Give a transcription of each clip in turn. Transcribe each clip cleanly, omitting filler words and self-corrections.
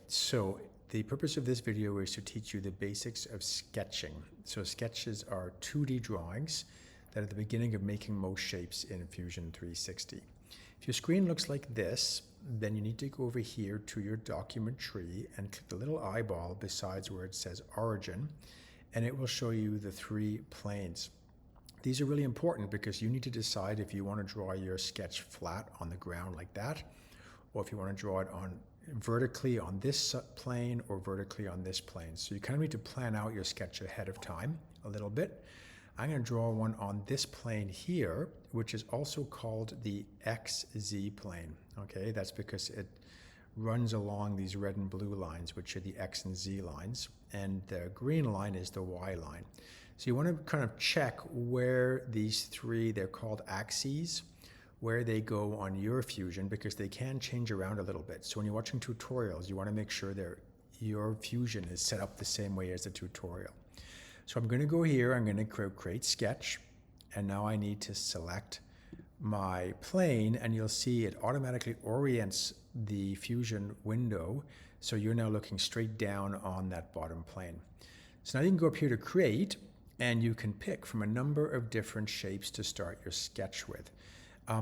So the purpose of this video is to teach you the basics of sketching. So sketches are 2D drawings that are the beginning of making most shapes in Fusion 360. If your screen looks like this, then you need to go over here to your document tree and click the little eyeball besides where it says origin, and it will show you the 3 planes. These are really important because you need to decide if you want to draw your sketch flat on the ground like that, or if you want to draw it on vertically on this plane or vertically on this plane. So you kind of need to plan out your sketch ahead of time a little bit. I'm going to draw one on this plane here, which is also called the XZ plane. Okay, that's because it runs along these red and blue lines, which are the X and Z lines, and the green line is the Y line. So you want to kind of check where these 3, they're called axes, where they go on your Fusion, because they can change around a little bit. So when you're watching tutorials, you want to make sure that your Fusion is set up the same way as the tutorial. So I'm going to go here, I'm going to create sketch, and now I need to select my plane, and you'll see it automatically orients the Fusion window, so you're now looking straight down on that bottom plane. So now you can go up here to create, and you can pick from a number of different shapes to start your sketch with.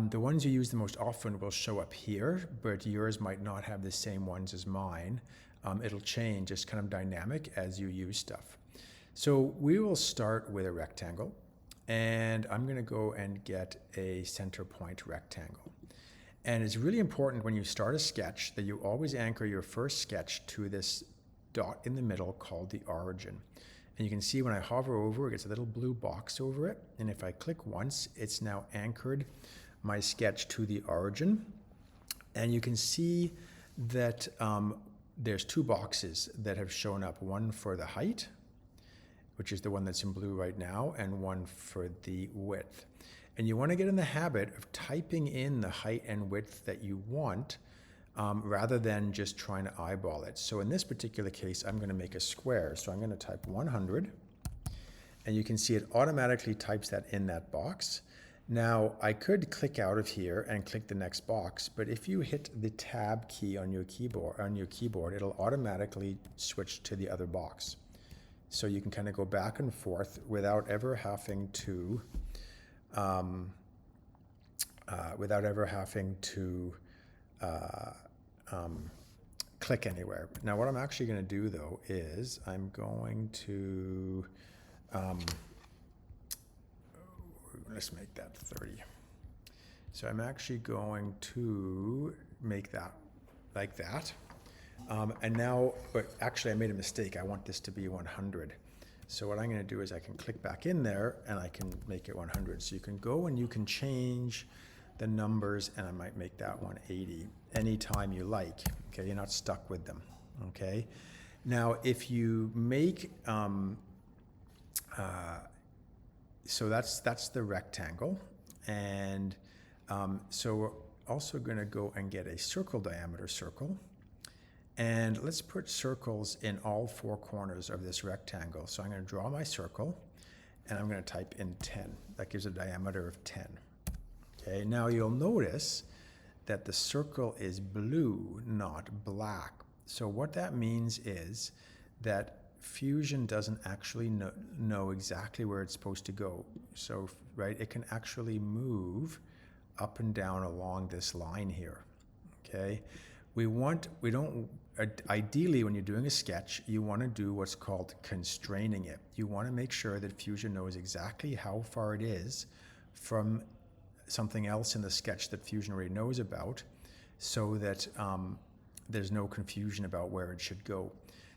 The ones you use the most often will show up here, but yours might not have the same ones as mine. It'll change, it's kind of dynamic as you use stuff. So we will start with a rectangle, and I'm going to go and get a center point rectangle. And it's really important when you start a sketch that you always anchor your first sketch to this dot in the middle called the origin. And you can see when I hover over, it gets a little blue box over it, and if I click once, it's now anchored my sketch to the origin. And you can see that there's 2 boxes that have shown up, one for the height, which is the one that's in blue right now, and one for the width. And you want to get in the habit of typing in the height and width that you want rather than just trying to eyeball it. So in this particular case, I'm going to make a square. So I'm going to type 100, and you can see it automatically types that in that box. Now, I could click out of here and click the next box, but if you hit the Tab key on your keyboard, it'll automatically switch to the other box. So you can kind of go back and forth without ever having to click anywhere. Now, what I'm actually going to do though is I'm going to let's make that 30. So I'm actually going to make that like that. And now, but actually I made a mistake. I want this to be 100. So what I'm going to do is I can click back in there and I can make it 100. So you can go and you can change the numbers, and I might make that 180 anytime you like. Okay, you're not stuck with them. Okay. Now, if you make so that's the rectangle, and so we're also going to go and get a circle diameter circle, and let's put circles in all 4 corners of this rectangle. So I'm going to draw my circle, and I'm going to type in 10. That gives a diameter of 10. Okay, now you'll notice that the circle is blue, not black. So what that means is that Fusion doesn't actually know exactly where it's supposed to go. So, right, it can actually move up and down along this line here. Okay, ideally when you're doing a sketch, you want to do what's called constraining it. You want to make sure that Fusion knows exactly how far it is from something else in the sketch that Fusion already knows about, so that there's no confusion about where it should go.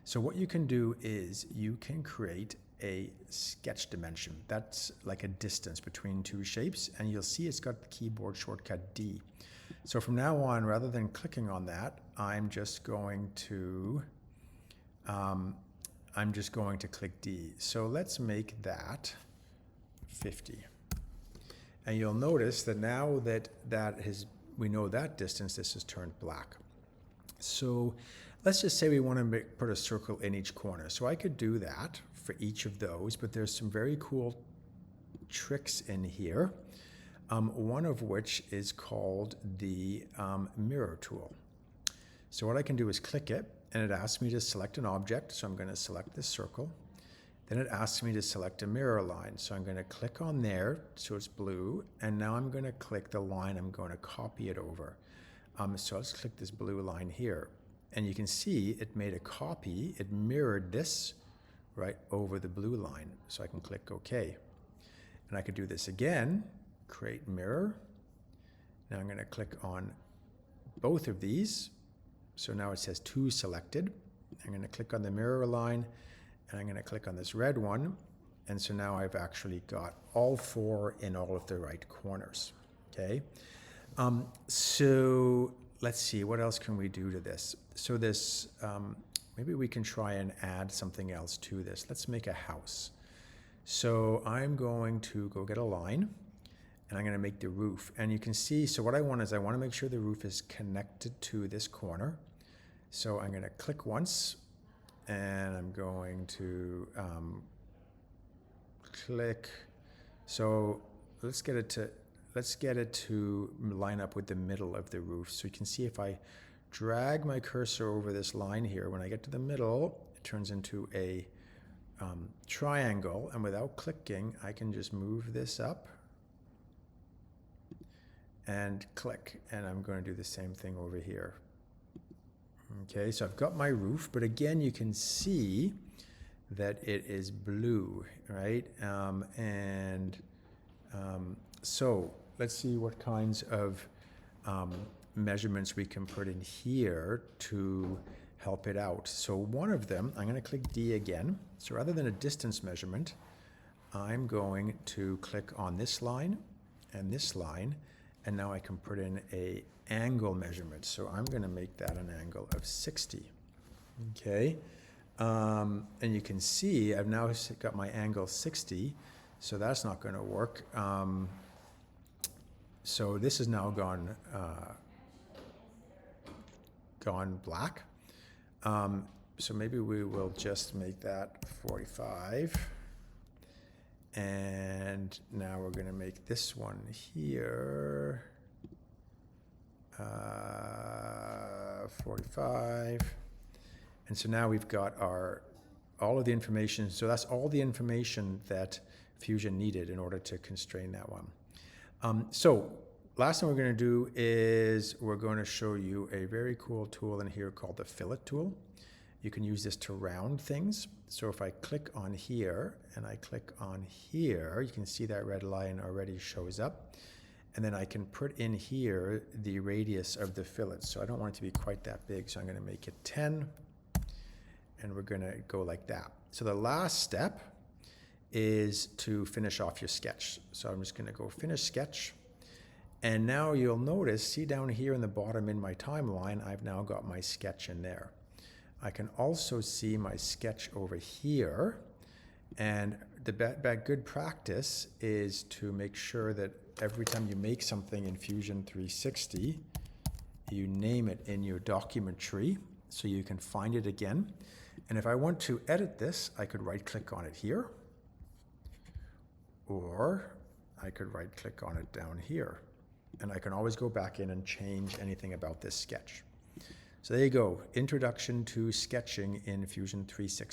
So what you can do is you can create a sketch dimension. That's like a distance between 2 shapes, and you'll see it's got the keyboard shortcut D. So from now on, rather than clicking on that, I'm just going to click D. So let's make that 50. And you'll notice that now that we know that distance, this has turned black. So let's just say we want to put a circle in each corner. So I could do that for each of those, but there's some very cool tricks in here, one of which is called the mirror tool. So what I can do is click it, and it asks me to select an object, so I'm going to select this circle. Then it asks me to select a mirror line, so I'm going to click on there, so it's blue, and now I'm going to click the line I'm going to copy it over. So let's click this blue line here, and you can see it made a copy, it mirrored this right over the blue line, so I can click OK. And I could do this again, create mirror. Now I'm going to click on both of these, so now it says 2 selected. I'm going to click on the mirror line, and I'm going to click on this red one, and so now I've actually got all 4 in all of the right corners, okay? So let's see, what else can we do to this? So this, maybe we can try and add something else to this. Let's make a house. So I'm going to go get a line, and I'm going to make the roof. And you can see, so what I want is I want to make sure the roof is connected to this corner. So I'm going to click once, and I'm going to click. So let's get it to line up with the middle of the roof. So you can see if I drag my cursor over this line here, when I get to the middle, it turns into a triangle, and without clicking, I can just move this up and click, and I'm going to do the same thing over here. Okay, so I've got my roof, but again, you can see that it is blue, right? So let's see what kinds of measurements we can put in here to help it out. So one of them, I'm going to click D again. So rather than a distance measurement, I'm going to click on this line and this line, and now I can put in a angle measurement. So I'm going to make that an angle of 60. Okay, and you can see I've now got my angle 60, so that's not going to work. So this has now gone black. So maybe we will just make that 45. And now we're going to make this one here 45. And so now we've got all of the information. So that's all the information that Fusion needed in order to constrain that one. So last thing we're going to do is we're going to show you a very cool tool in here called the fillet tool. You can use this to round things. So if I click on here and I click on here, you can see that red line already shows up. And then I can put in here the radius of the fillet. So I don't want it to be quite that big, so I'm going to make it 10. And we're going to go like that. So the last step is to finish off your sketch. So I'm just going to go finish sketch. And now you'll notice, see down here in the bottom in my timeline, I've now got my sketch in there. I can also see my sketch over here. And the good practice is to make sure that every time you make something in Fusion 360, you name it in your document tree so you can find it again. And if I want to edit this, I could right click on it here, or I could right click on it down here. And I can always go back in and change anything about this sketch. So there you go, introduction to sketching in Fusion 360.